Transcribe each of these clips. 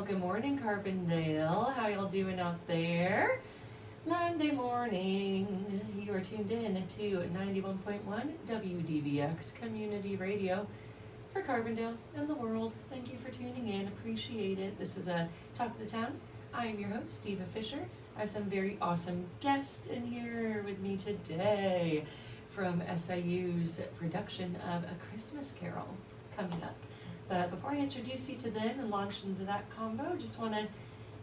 good morning, Carbondale. How y'all doing out there? Monday morning. You are tuned in to 91.1 WDBX Community Radio for Carbondale and the world. Thank you for tuning in. Appreciate it. This is a Talk of the Town. I am your host, Eva Fisher. I have some very awesome guests in here with me today from SIU's production of A Christmas Carol coming up. But before I introduce you to them and launch into that combo, just want to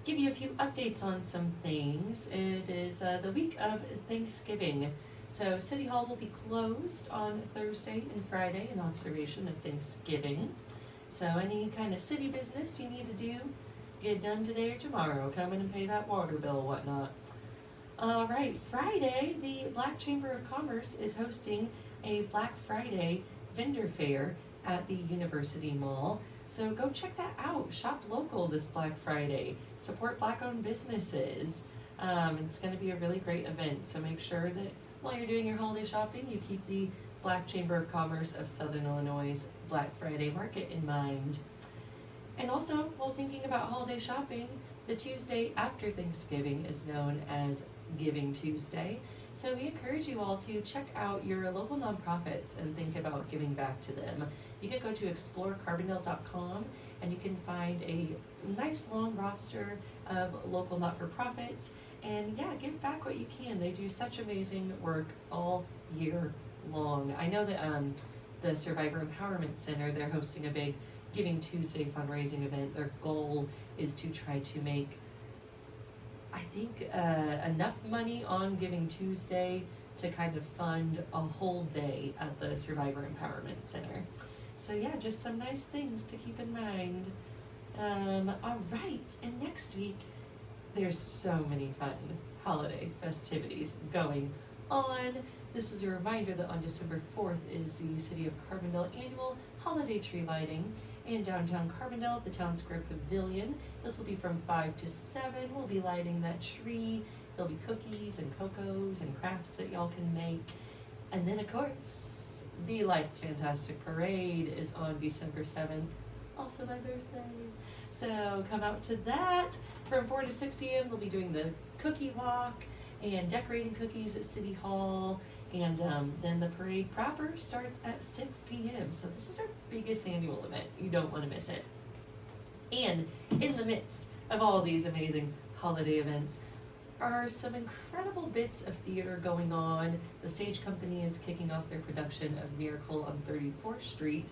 give you a few updates on some things. It is the week of Thanksgiving. So City Hall will be closed on Thursday and Friday in observation of Thanksgiving. So any kind of city business you need to do, get done today or tomorrow. Come in and pay that water bill and whatnot. All right, Friday, the Black Chamber of Commerce is hosting a Black Friday vendor fair at the University Mall. So go check that out. Shop local this Black Friday. Support Black-owned businesses. It's going to be a really great event. So make sure that while you're doing your holiday shopping, you keep the Black Chamber of Commerce of Southern Illinois' Black Friday market in mind. And also, while thinking about holiday shopping, the Tuesday after Thanksgiving is known as Giving Tuesday. So we encourage you all to check out your local nonprofits and think about giving back to them. You can go to explorecarbondale.com and you can find a nice long roster of local not-for-profits. And yeah, give back what you can. They do such amazing work all year long. I know that the Survivor Empowerment Center, they're hosting a big Giving Tuesday fundraising event. Their goal is to try to make, I think, enough money on Giving Tuesday to kind of fund a whole day at the Survivor Empowerment Center. So yeah, just some nice things to keep in mind. All right, and next week, there's so many fun holiday festivities going on. This is a reminder that on December 4th is the City of Carbondale annual holiday tree lighting in downtown Carbondale at the Town Square Pavilion. This will be from 5 to 7. We'll be lighting that tree. There'll be cookies and cocos and crafts that y'all can make. And then, of course, the Lights Fantastic Parade is on December 7th, also my birthday. So come out to that. From 4 to 6 p.m., they'll be doing the cookie walk and decorating cookies at City Hall. And then the parade proper starts at 6 p.m. So this is our biggest annual event. You don't want to miss it. And in the midst of all these amazing holiday events are some incredible bits of theater going on. The stage company is kicking off their production of Miracle on 34th Street.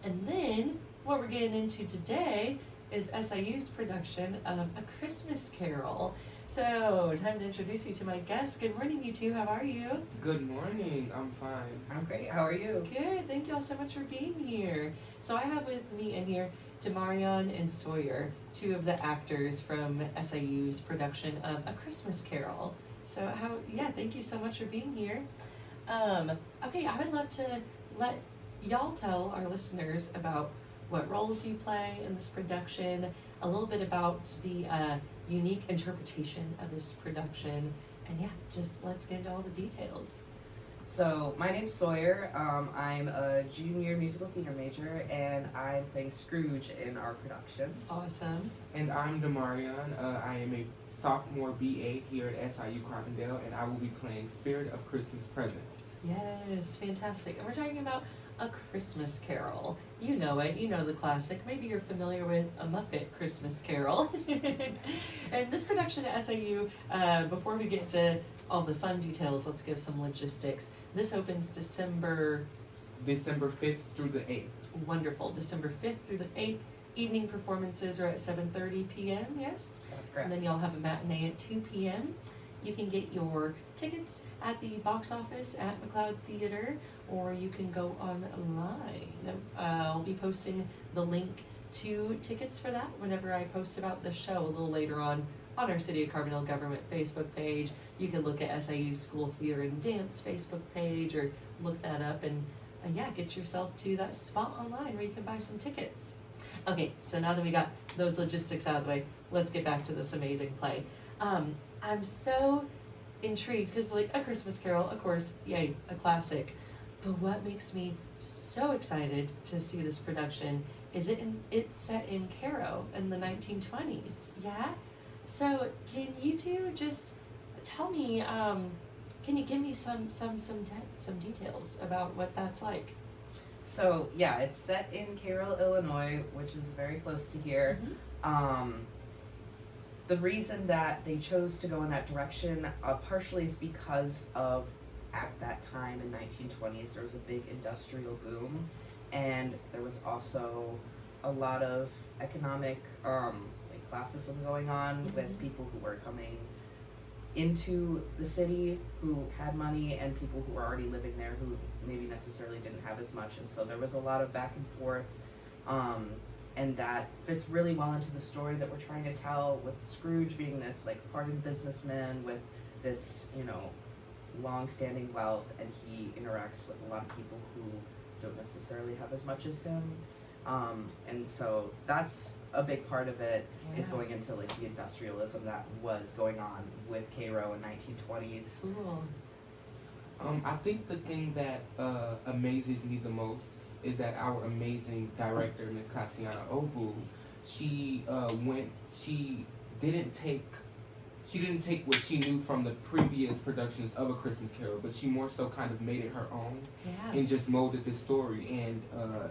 And then what we're getting into today is SIU's production of A Christmas Carol. So, time to introduce you to my guests. Good morning, you two. How are you? Good morning. I'm fine. I'm great. How are you? Good. Thank you all so much for being here. So I have with me in here Demarion and Sawyer, two of the actors from SIU's production of A Christmas Carol. So thank you so much for being here. Okay, I would love to let y'all tell our listeners about what roles you play in this production, a little bit about the unique interpretation of this production, and yeah, just let's get into all the details. So, my name's Sawyer. I'm a junior musical theater major, and I'm playing Scrooge in our production. Awesome. And I'm Demarion. I am a sophomore BA here at SIU Carbondale, and I will be playing Spirit of Christmas Present. Yes, fantastic. And we're talking about A Christmas Carol. You know it, you know the classic. Maybe you're familiar with A Muppet Christmas Carol. And this production at SIU, before we get to all the fun details, let's give some logistics. This opens December 5th through the 8th. Wonderful. December 5th through the 8th. Evening performances are at 7:30 p.m., yes? That's correct. And then y'all have a matinee at 2 p.m. You can get your tickets at the box office at McLeod Theater, or you can go online. I'll be posting the link to tickets for that whenever I post about the show a little later on our City of Carbondale Government Facebook page. You can look at SIU School of Theater and Dance Facebook page, or look that up and get yourself to that spot online where you can buy some tickets. Okay, so now that we got those logistics out of the way, let's get back to this amazing play. I'm so intrigued because, like, A Christmas Carol, of course, yay, a classic. But what makes me so excited to see this production is it's set in Cairo in the 1920s. Yeah? So can you two just tell me, can you give me some details about what that's like? So yeah, it's set in Cairo, Illinois, which is very close to here. The reason that they chose to go in that direction partially is because of, at that time in 1920s, there was a big industrial boom, and there was also a lot of economic like classism going on with people who were coming into the city who had money and people who were already living there who maybe necessarily didn't have as much, and so there was a lot of back and forth, and that fits really well into the story that we're trying to tell, with Scrooge being this like hardened businessman with this, you know, long-standing wealth, and he interacts with a lot of people who don't necessarily have as much as him, and so that's a big part of it, is going into like the industrialism that was going on with Cairo in 1920s. Cool. I think the thing that amazes me the most is that our amazing director, Miss Cassiana Obu, she didn't take what she knew from the previous productions of A Christmas Carol, but she more so kind of made it her own, and just molded this story and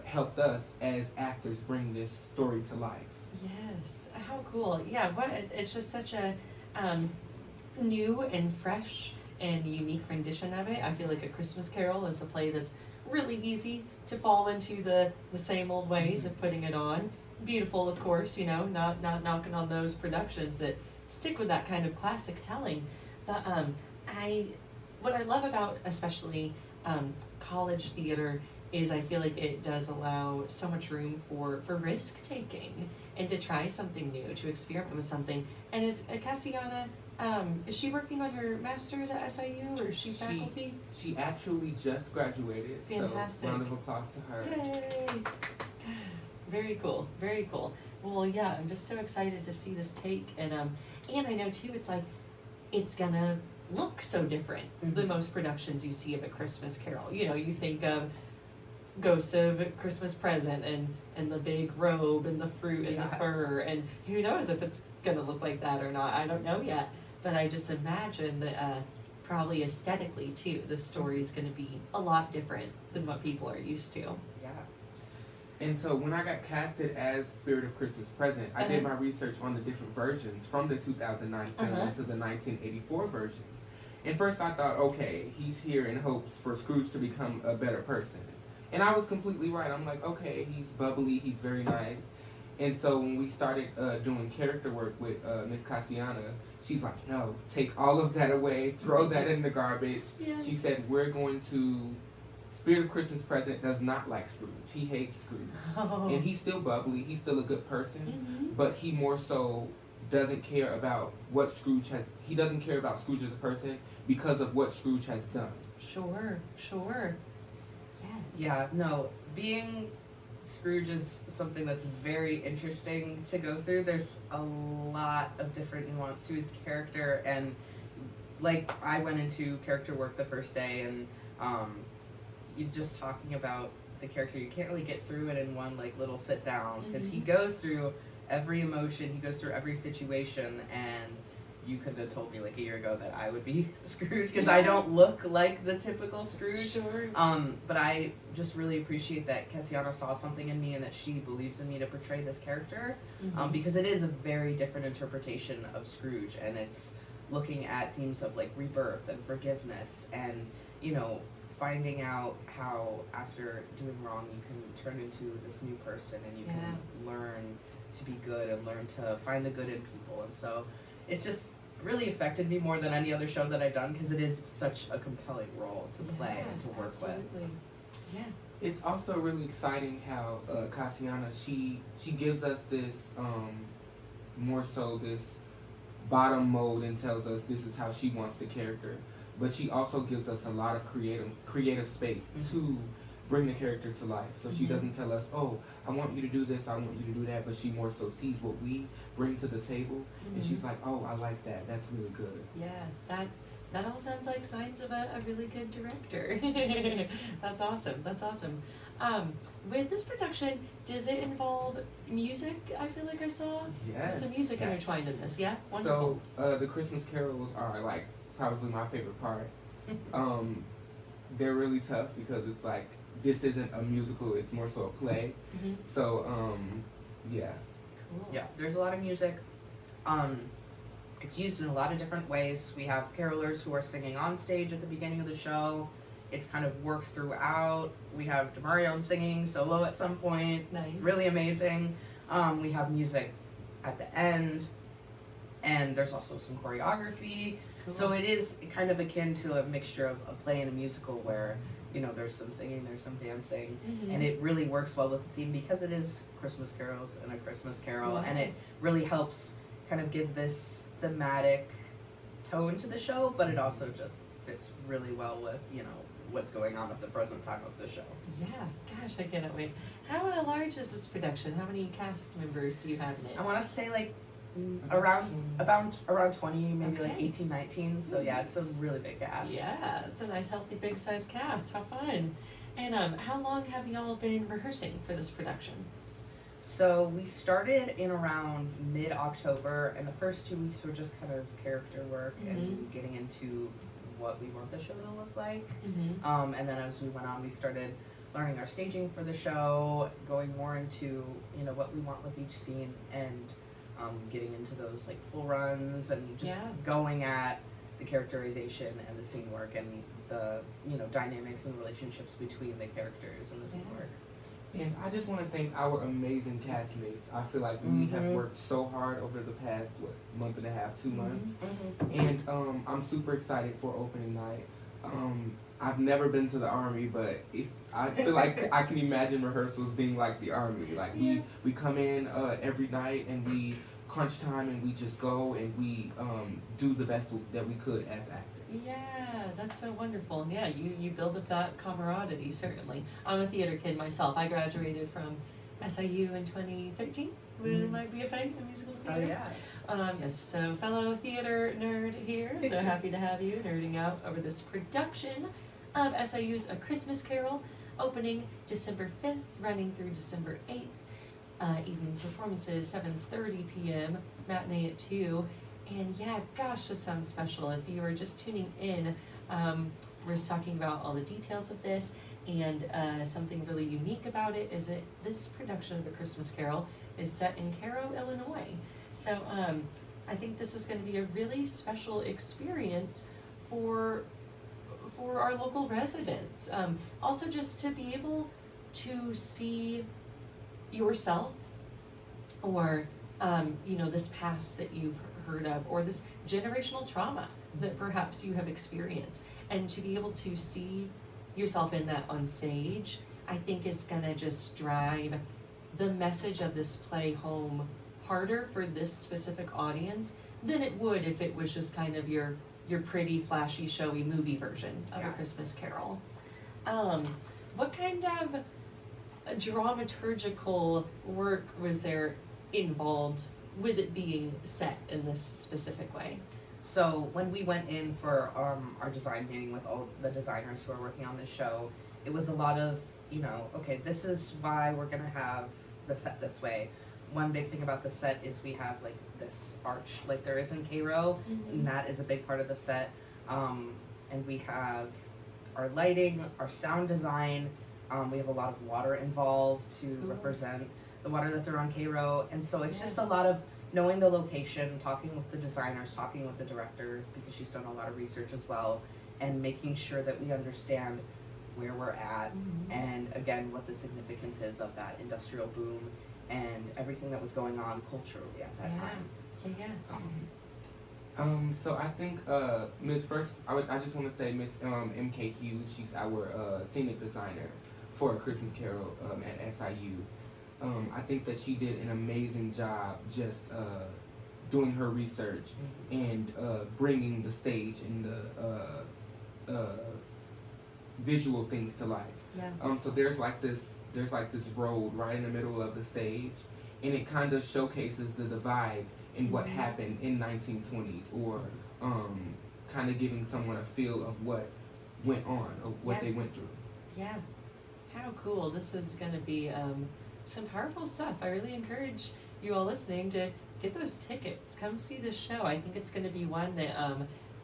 helped us as actors bring this story to life. Yes, how cool. Yeah, it's just such a new and fresh and unique rendition of it. I feel like A Christmas Carol is a play that's really easy to fall into the same old ways of putting it on. Beautiful, of course, you know, not knocking on those productions that stick with that kind of classic telling. But what I love about especially college theater is I feel like it does allow so much room for risk taking and to try something new, to experiment with something. And is Cassiana, is she working on her master's at SIU, or is she faculty? She actually just graduated. Fantastic. So round of applause to her. Yay! Very cool, very cool. Well, yeah, I'm just so excited to see this take, and I know too, it's like, it's gonna look so different than most productions you see of A Christmas Carol. You know, you think of Ghosts of Christmas Present and the big robe and the fruit and the fur, and who knows if it's gonna look like that or not. I don't know yet, but I just imagine that probably aesthetically too, the story's gonna be a lot different than what people are used to. Yeah. And so when I got casted as Spirit of Christmas Present, I did my research on the different versions from the 2009 film to the 1984 version. And first I thought, okay, he's here in hopes for Scrooge to become a better person. And I was completely right. I'm like, okay, he's bubbly, he's very nice. And so when we started doing character work with Miss Cassiana, she's like, no, take all of that away, throw that in the garbage. Yes. She said, we're going to... Spirit of Christmas Present does not like Scrooge. He hates Scrooge. And he's still bubbly, he's still a good person, but he more so doesn't care about what Scrooge has... He doesn't care about Scrooge as a person because of what Scrooge has done. Sure. Yeah, no, being Scrooge is something that's very interesting to go through. There's a lot of different nuance to his character, and like I went into character work the first day, and you just talking about the character, you can't really get through it in one like little sit down, because he goes through every emotion, he goes through every situation, and you could have told me like a year ago that I would be Scrooge, because I don't look like the typical Scrooge. Sure. But I just really appreciate that Cassiana saw something in me and that she believes in me to portray this character, because it is a very different interpretation of Scrooge, and it's looking at themes of like rebirth and forgiveness, and you know, finding out how after doing wrong you can turn into this new person, and you can learn to be good and learn to find the good in people. And so it's just really affected me more than any other show that I've done, because it is such a compelling role to play and to work with. Yeah. It's also really exciting how Cassiana, she gives us this more so this bottom mold and tells us this is how she wants the character, but she also gives us a lot of creative space to bring the character to life. So she doesn't tell us, oh, I want you to do this, I want you to do that, but she more so sees what we bring to the table, and she's like, oh, I like that, that's really good. Yeah, That all sounds like signs of a really good director. That's awesome. That's awesome. With this production, does it involve music? I feel like I saw Yes. some music yes. intertwined in this. Yeah, wonderful. So the Christmas carols are like probably my favorite part. They're really tough because it's like this isn't a musical; it's more so a play. Mm-hmm. So yeah. Cool. Yeah, there's a lot of music. It's used in a lot of different ways. We have carolers who are singing on stage at the beginning of the show. It's kind of worked throughout. We have DeMario singing solo at some point. Nice. Really amazing. We have music at the end, and there's also some choreography. Cool. So it is kind of akin to a mixture of a play and a musical where, you know, there's some singing, there's some dancing, Mhm. and it really works well with the theme because it is Christmas carols and a Christmas carol, Yeah. and it really helps kind of give this thematic tone to the show, but it also just fits really well with, you know, what's going on at the present time of the show. Yeah, gosh, I cannot wait. How large is this production? How many cast members do you have in it? I want to say like around 20, maybe like Okay. 18, 19. So yeah, it's a really big cast. Yeah, it's a nice, healthy, big-sized cast. How fun! And how long have y'all been rehearsing for this production? So we started in around mid-October, and the first 2 weeks were just kind of character work and getting into what we want the show to look like. Mm-hmm. And then as we went on, we started learning our staging for the show, going more into, you know, what we want with each scene, and getting into those like full runs and just Yeah. going at the characterization and the scene work and the, you know, dynamics and relationships between the characters and the scene Yeah. work. And I just want to thank our amazing castmates. I feel like we have Mhm. worked so hard over the past month and a half, 2 months, Mm-hmm. and I'm super excited for opening night. I've never been to the Army, but I feel like I can imagine rehearsals being like the Army. Like Yeah. we come in every night and we crunch time and we just go and we do the best that we could as actors. Yeah, that's so wonderful. And yeah, you build up that camaraderie, certainly. I'm a theater kid myself. I graduated from SIU in 2013 with my BFA in musical Oh theater. yeah. Yes, so fellow theater nerd here. So happy to have you nerding out over this production of SIU's A Christmas Carol, opening December 5th, running through December 8th. Evening performances, 7:30 p.m., matinee at 2. And yeah, gosh, this sounds special. If you are just tuning in, we're talking about all the details of this, and something really unique about it is that this production of A Christmas Carol is set in Cairo, Illinois. So I think this is going to be a really special experience for our local residents. Also, just to be able to see yourself, or you know, this past that you've heard of, or this generational trauma that perhaps you have experienced, and to be able to see yourself in that on stage, I think is gonna just drive the message of this play home harder for this specific audience than it would if it was just kind of your pretty, flashy, showy movie version of A Yeah. Christmas Carol. What kind of dramaturgical work was there involved with it being set in this specific way? So when we went in for our design meeting with all the designers who are working on this show, it was a lot of, you know, okay, this is why we're gonna have the set this way. One big thing about the set is we have like this arch like there is in Cairo, and that is a big part of the set. And we have our lighting, our sound design. We have a lot of water involved to Cool. represent the water that's around Cairo, and so it's Yeah. just a lot of knowing the location, talking with the designers, talking with the director because she's done a lot of research as well, and making sure that we understand where we're at, and again what the significance is of that industrial boom and everything that was going on culturally at that Yeah. time. Yeah. So I think Miss First, I just want to say Miss MK Hughes. She's our scenic designer for A Christmas Carol at SIU. I think that she did an amazing job just doing her research and bringing the stage and the visual things to life. Yeah. So there's like this road right in the middle of the stage, and it kind of showcases the divide in what happened in 1920s, or kind of giving someone a feel of what went on, or what they went through. Yeah. How cool. This is going to be some powerful stuff. I really encourage you all listening to get those tickets. Come see the show. I think it's going to be one that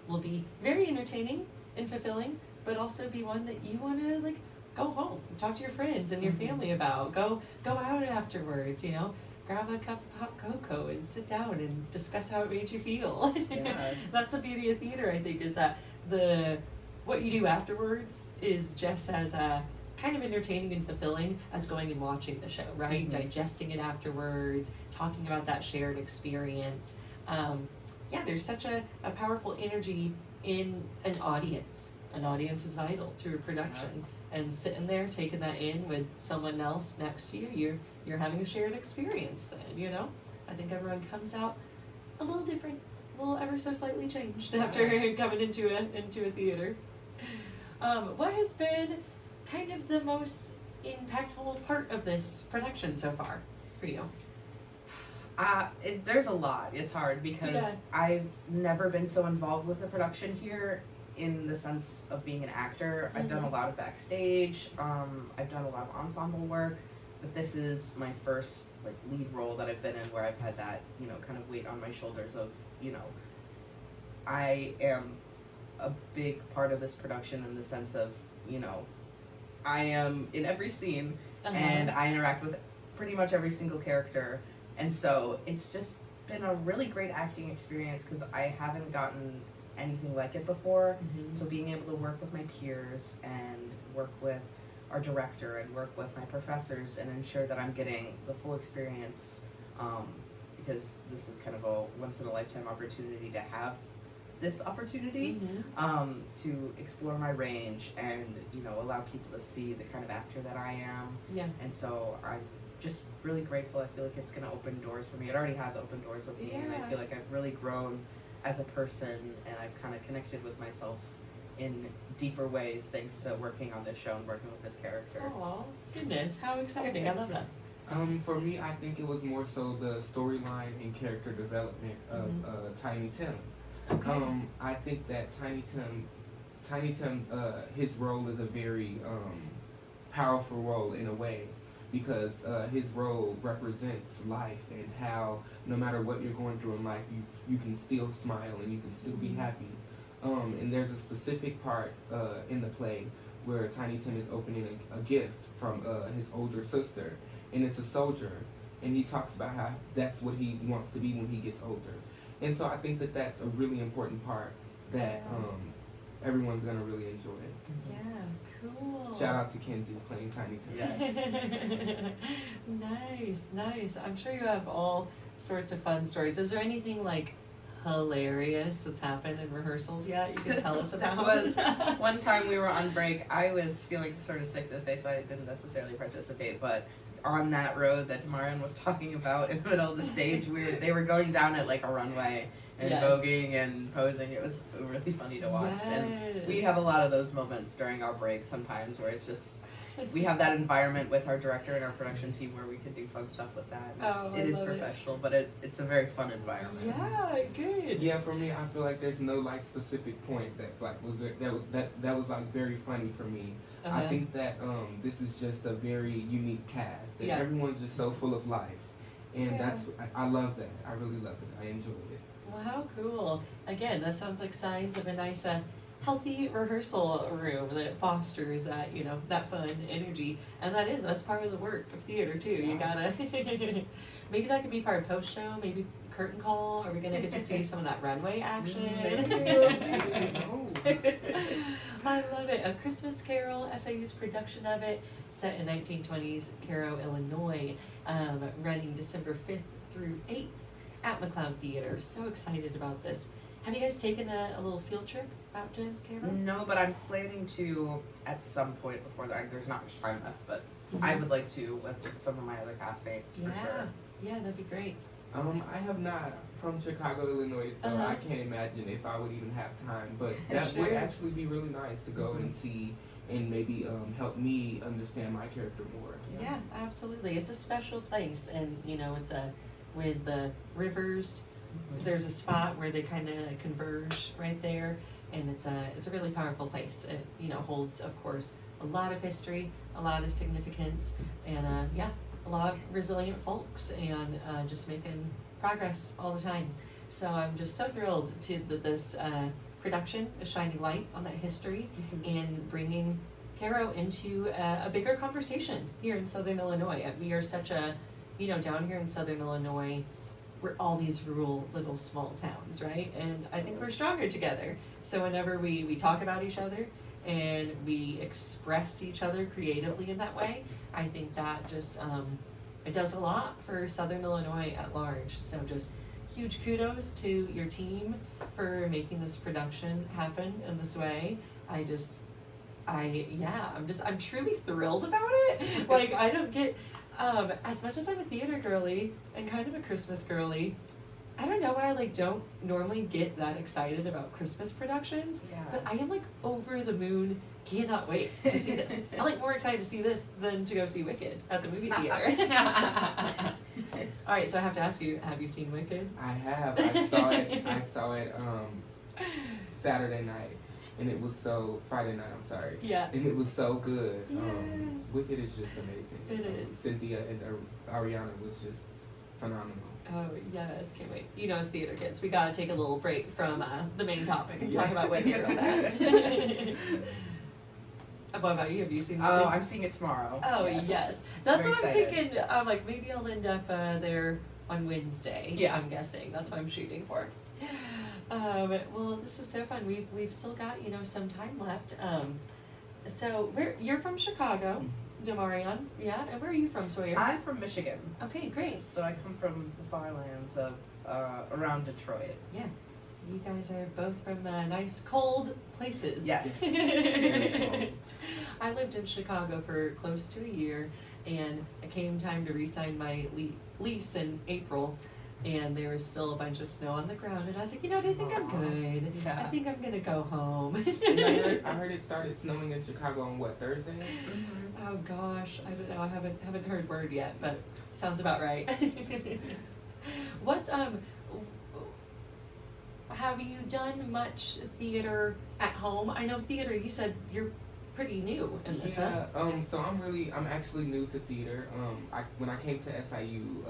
will be very entertaining and fulfilling, but also be one that you want to like go home, talk to your friends and your family about. Go out afterwards, you know. Grab a cup of hot cocoa and sit down and discuss how it made you feel. Yeah. That's the beauty of theater, I think, is that what you do afterwards is just as kind of entertaining and fulfilling as going and watching the show, right? Digesting it afterwards, talking about that shared experience. There's such a powerful energy in an audience. An audience is vital to a production. And sitting there taking that in with someone else next to you, you're having a shared experience then, you know? I think everyone comes out a little different, a little ever so slightly changed after coming into a theater. What has been kind of the most impactful part of this production so far for you? There's a lot. It's hard because I've never been so involved with the production here in the sense of being an actor. I've done a lot of backstage. I've done a lot of ensemble work, but this is my first like lead role that I've been in where I've had that, you know, kind of weight on my shoulders of, you know, I am a big part of this production in the sense of, you know, I am in every scene and I interact with pretty much every single character. And so it's just been a really great acting experience because I haven't gotten anything like it before. So being able to work with my peers and work with our director and work with my professors and ensure that I'm getting the full experience, because this is kind of a once-in-a-lifetime opportunity to have this opportunity to explore my range and, you know, allow people to see the kind of actor that I am. And so I'm just really grateful. I feel like it's going to open doors for me. It already has opened doors with me, and I feel like I've really grown as a person, and I've kind of connected with myself in deeper ways thanks to working on this show and working with this character. Oh, goodness, how exciting. I love that. For me, I think it was more so the storyline and character development of Tiny Tim. I think that Tiny Tim, his role is a very powerful role in a way, because his role represents life and how no matter what you're going through in life, you can still smile and you can still be happy. And there's a specific part in the play where Tiny Tim is opening a gift from his older sister, and it's a soldier, and he talks about how that's what he wants to be when he gets older. And so I think that that's a really important part that everyone's gonna really enjoy. Yeah, cool. Shout out to Kenzie playing Tiny Tim. Nice. I'm sure you have all sorts of fun stories. Is there anything like hilarious that's happened in rehearsals yet you can tell us about? That was one time we were on break. I was feeling sort of sick this day, so I didn't necessarily participate, but on that road that Tamarian was talking about in the middle of the stage, they were going down it like a runway and voguing and posing. It was really funny to watch. And we have a lot of those moments during our break sometimes where it's just, we have that environment with our director and our production team where we can do fun stuff with that. It is professional, but it's a very fun environment. Yeah, good. Yeah, for me, I feel like there's no like specific point that's like that was like very funny for me. I think that this is just a very unique cast, and everyone's just so full of life, and I love that. I really love it. I enjoy it. Well, how cool! Again, that sounds like signs of a nice, healthy rehearsal room that fosters that, you know, that fun energy, and that's part of the work of theater too. You gotta maybe that could be part of post show, maybe curtain call. Are we gonna get to see some of that runway action? I love it. A Christmas Carol, SIU's production of it, set in 1920s Cairo, Illinois, running December 5th through 8th at McLeod Theater. So excited about this. Have you guys taken a little field trip out to Cairo? No, but I'm planning to at some point before that. There's not much time left, but I would like to with some of my other castmates for sure. Yeah, that'd be great. I have not from Chicago, Illinois, so I can't imagine if I would even have time. But that would actually be really nice to go and see, and maybe help me understand my character more. Yeah, absolutely. It's a special place, and you know, it's with the rivers. There's a spot where they kind of converge right there, and it's a really powerful place. It, you know, holds, of course, a lot of history, a lot of significance, and a lot of resilient folks, and just making progress all the time. So I'm just so thrilled that this production is shining light on that history and bringing Caro into a bigger conversation here in Southern Illinois. We are such a, you know, down here in Southern Illinois, we're all these rural little small towns, right? And I think we're stronger together. So whenever we talk about each other and we express each other creatively in that way, I think that just it does a lot for Southern Illinois at large. So just huge kudos to your team for making this production happen in this way. I'm truly thrilled about it. Like, I don't get, as much as I'm a theater girly and kind of a Christmas girly, I don't know why I don't normally get that excited about Christmas productions, but I am over the moon, cannot wait to see this. I'm more excited to see this than to go see Wicked at the movie theater. All right, so I have to ask you, have you seen Wicked? I have. I saw it Saturday night, and it was Friday night, I'm sorry. Yeah. And it was so good. Yes. Wicked is just amazing. It is. Cynthia and Ariana was just phenomenal. Oh, yes, can't wait. You know, as theater kids, we gotta take a little break from the main topic and talk about Wicked real fast. What about you? Have you seen Wicked? Oh, I'm seeing it tomorrow. Oh, yes. That's Very what I'm excited. thinking. I'm maybe I'll end up there on Wednesday. Yeah. I'm guessing. That's what I'm shooting for. Well, this is so fun. We've still got, some time left. So you're from Chicago, Demarion, yeah? And where are you from, Sawyer? I'm from Michigan. Okay, great. So I come from the far lands of around Detroit. Yeah. You guys are both from nice cold places. Yes. I lived in Chicago for close to a year, and it came time to re-sign my lease in April, and there was still a bunch of snow on the ground, and I was like, I think I'm good. Yeah. I think I'm gonna go home. And I heard it started snowing in Chicago on Thursday? Mm-hmm. Oh gosh, I don't know. I haven't heard word yet, but sounds about right. What's have you done much theater at home? I know theater. You said you're pretty new in this. Yeah. So I'm actually new to theater. When I came to SIU,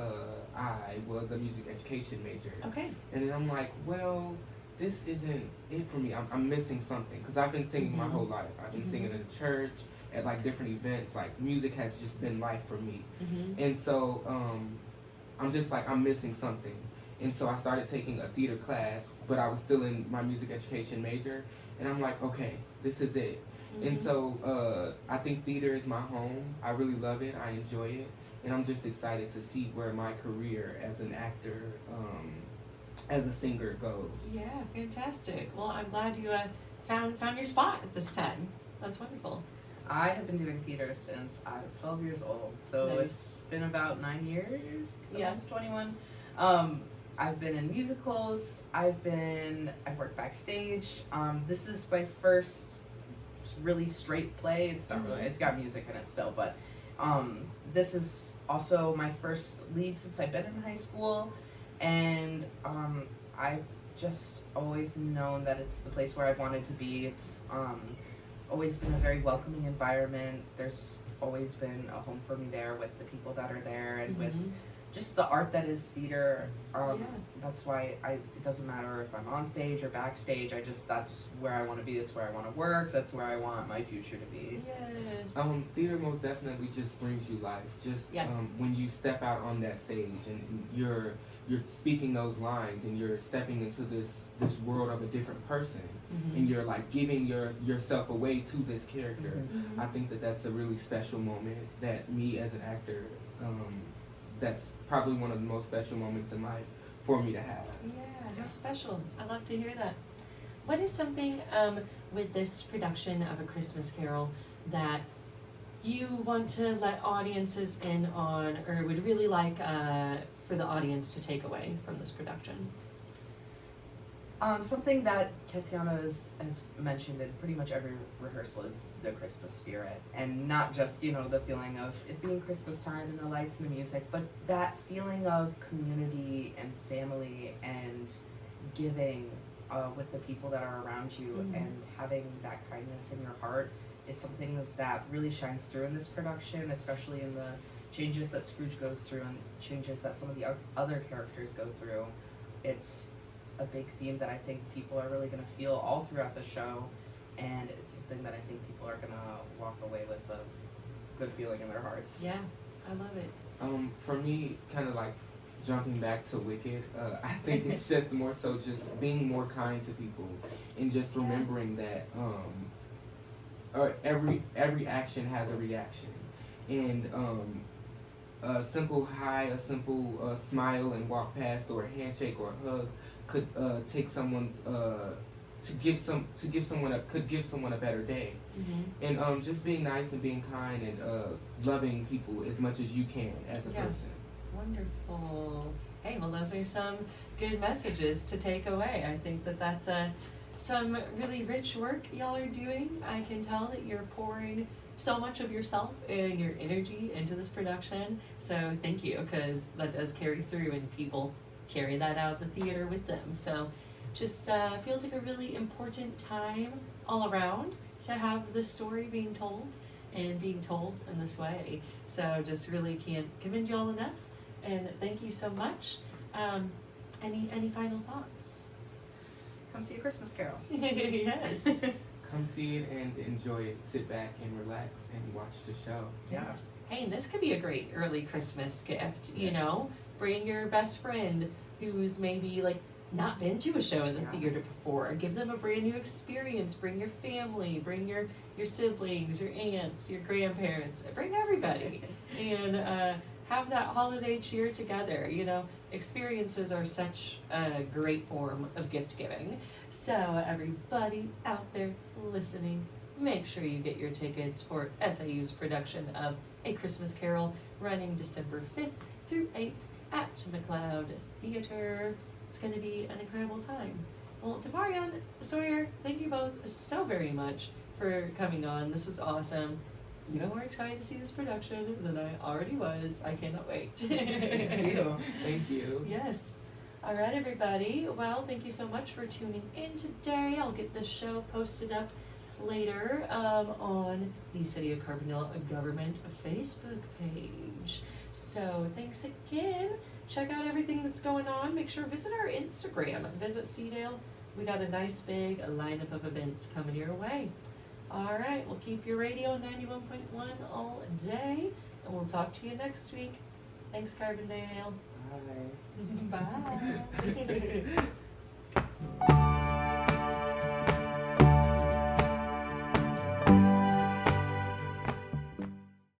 I was a music education major. Okay. And then I'm like, well, this isn't it for me. I'm missing something because I've been singing my whole life. I've been singing in church at different events. Music has just been life for me. And so I'm just I'm missing something. And so I started taking a theater class, but I was still in my music education major. And I'm like, okay, this is it. And so I think theater is my home. I really love it. I enjoy it. And I'm just excited to see where my career as an actor, as a singer goes. Yeah, fantastic. Well, I'm glad you found your spot at this time. That's wonderful. I have been doing theater since I was 12 years old. So Nice. It's been about 9 years. Yeah. I'm almost 21. I've been in musicals. I've worked backstage. This is my first really straight play. It's not really, it's got music in it still, but this is also my first lead since I've been in high school, and I've just always known that it's the place where I've wanted to be. It's always been a very welcoming environment. There's always been a home for me there with the people that are there and with just the art that is theater. That's why it doesn't matter if I'm on stage or backstage. That's where I want to be. That's where I want to work. That's where I want my future to be. Yes. Theater most definitely just brings you life. Just Yeah. When you step out on that stage and you're speaking those lines and you're stepping into this world of a different person and you're giving yourself away to this character. I think that's a really special moment that me as an actor, that's probably one of the most special moments in life for me to have. Yeah, how special. I love to hear that. What is something with this production of A Christmas Carol that you want to let audiences in on, or would really like for the audience to take away from this production? Something that Cassiana has mentioned in pretty much every rehearsal is the Christmas spirit, and not just the feeling of it being Christmas time and the lights and the music, but that feeling of community and family and giving with the people that are around you, and having that kindness in your heart is something that really shines through in this production, especially in the changes that Scrooge goes through and changes that some of the other characters go through. It's a big theme that I think people are really going to feel all throughout the show, and it's something that I think people are going to walk away with a good feeling in their hearts. Yeah, I love it. For me, kind of like jumping back to Wicked, I think it's just more so just being more kind to people and just remembering that every action has a reaction, and a simple hi, a simple smile and walk past, or a handshake or a hug could take someone's could give someone a better day. And just being nice and being kind and loving people as much as you can as a person. Wonderful. Hey, well, those are some good messages to take away. I think that that's some really rich work y'all are doing. I can tell that you're pouring so much of yourself and your energy into this production. So thank you, because that does carry through and people carry that out of the theater with them. So just feels like a really important time all around to have this story being told and being told in this way. So just really can't commend y'all enough, and thank you so much. Any final thoughts? Come see A Christmas Carol. Yes. Come see it and enjoy it. Sit back and relax and watch the show. Yes. Hey, and this could be a great early Christmas gift, you know? Bring your best friend who's maybe like not been to a show in the theater before. Give them a brand new experience. Bring your family, bring your siblings, your aunts, your grandparents. Bring everybody. And have that holiday cheer together. You know, experiences are such a great form of gift giving. So everybody out there listening, make sure you get your tickets for SIU's production of A Christmas Carol, running December 5th through 8th at McLeod Theater. It's going to be an incredible time. Well, Devarian, Sawyer, thank you both so very much for coming on. This was awesome. Even more excited to see this production than I already was. I cannot wait. Thank you. Thank you. Yes. All right, everybody. Well, thank you so much for tuning in today. I'll get this show posted up later on the City of Carbondale government Facebook page. So thanks again. Check out everything that's going on. Make sure visit our Instagram. Visit Cedale. We got a nice big lineup of events coming your way. All right, we'll keep your radio 91.1 all day, and we'll talk to you next week. Thanks, Carbondale. Bye. Bye.